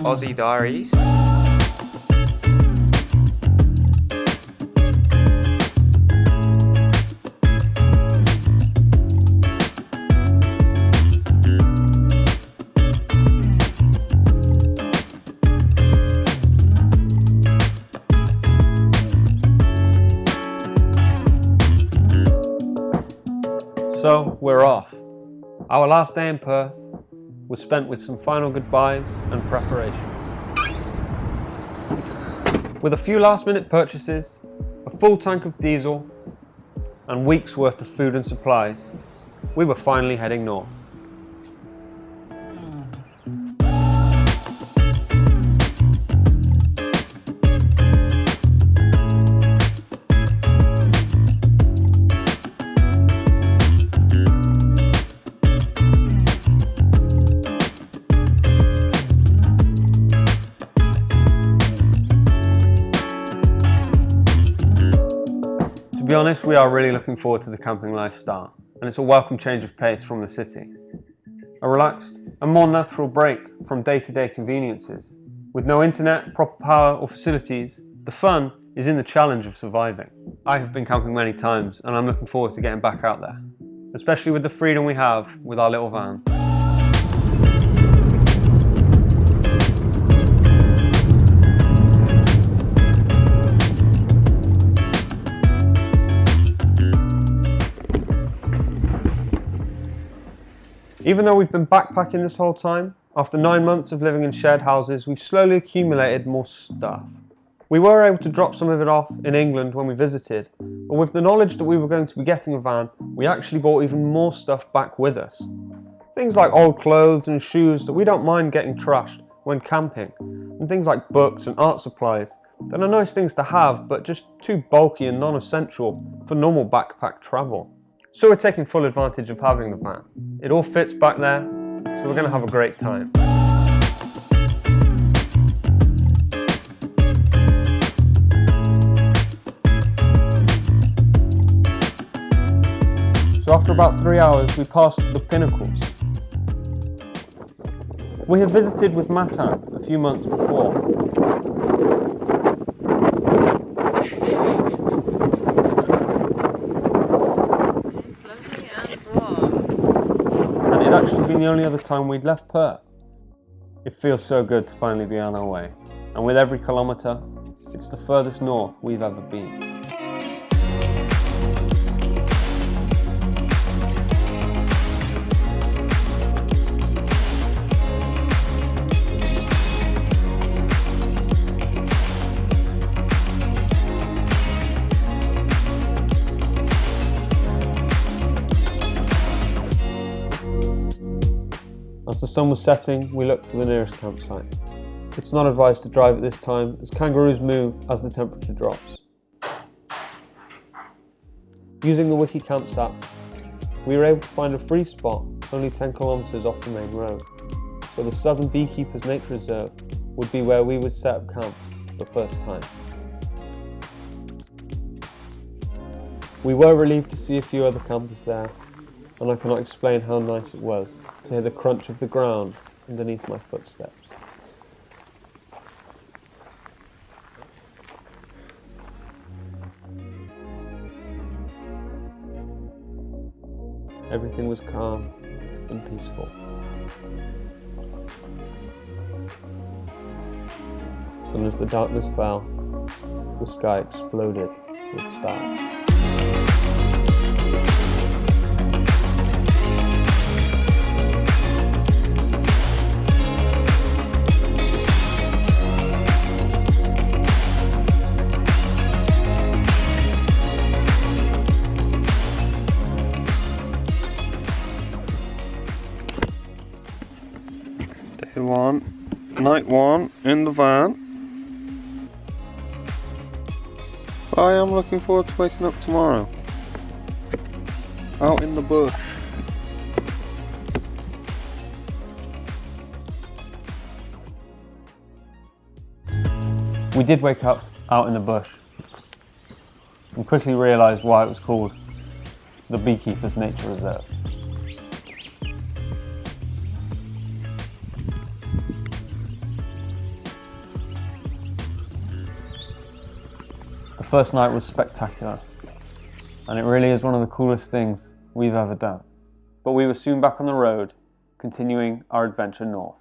Aussie Diaries. So we're off. Our last day in Perth was spent with some final goodbyes and preparations. With a few last minute purchases, a full tank of diesel, and weeks worth of food and supplies, we were finally heading north. To be honest, we are really looking forward to the camping lifestyle, and it's a welcome change of pace from the city. A relaxed and more natural break from day-to-day conveniences. With no internet, proper power or facilities, the fun is in the challenge of surviving. I have been camping many times and I'm looking forward to getting back out there, especially with the freedom we have with our little van. Even though we've been backpacking this whole time, after 9 months of living in shared houses, we've slowly accumulated more stuff. We were able to drop some of it off in England when we visited, but with the knowledge that we were going to be getting a van, we actually brought even more stuff back with us. Things like old clothes and shoes that we don't mind getting trashed when camping, and things like books and art supplies that are nice things to have, but just too bulky and non-essential for normal backpack travel. So we're taking full advantage of having the van. It all fits back there, so we're going to have a great time. So after about 3 hours, we passed the Pinnacles. We had visited with Matan a few months before. And it had actually been the only other time we'd left Perth. It feels so good to finally be on our way. And with every kilometre, it's the furthest north we've ever been. As the sun was setting, we looked for the nearest campsite. It's not advised to drive at this time, as kangaroos move as the temperature drops. Using the Wiki Camps app, we were able to find a free spot only 10 kilometres off the main road, so the Southern Beekeepers Nature Reserve would be where we would set up camp for the first time. We were relieved to see a few other campers there, and I cannot explain how nice it was to hear the crunch of the ground underneath my footsteps. Everything was calm and peaceful. And as the darkness fell, the sky exploded with stars. Day one, night one in the van. I am looking forward to waking up tomorrow. Out in the bush. We did wake up out in the bush and quickly realised why it was called the Beekeepers Nature Reserve. first night was spectacular, and it really is one of the coolest things we've ever done. But we were soon back on the road, continuing our adventure north.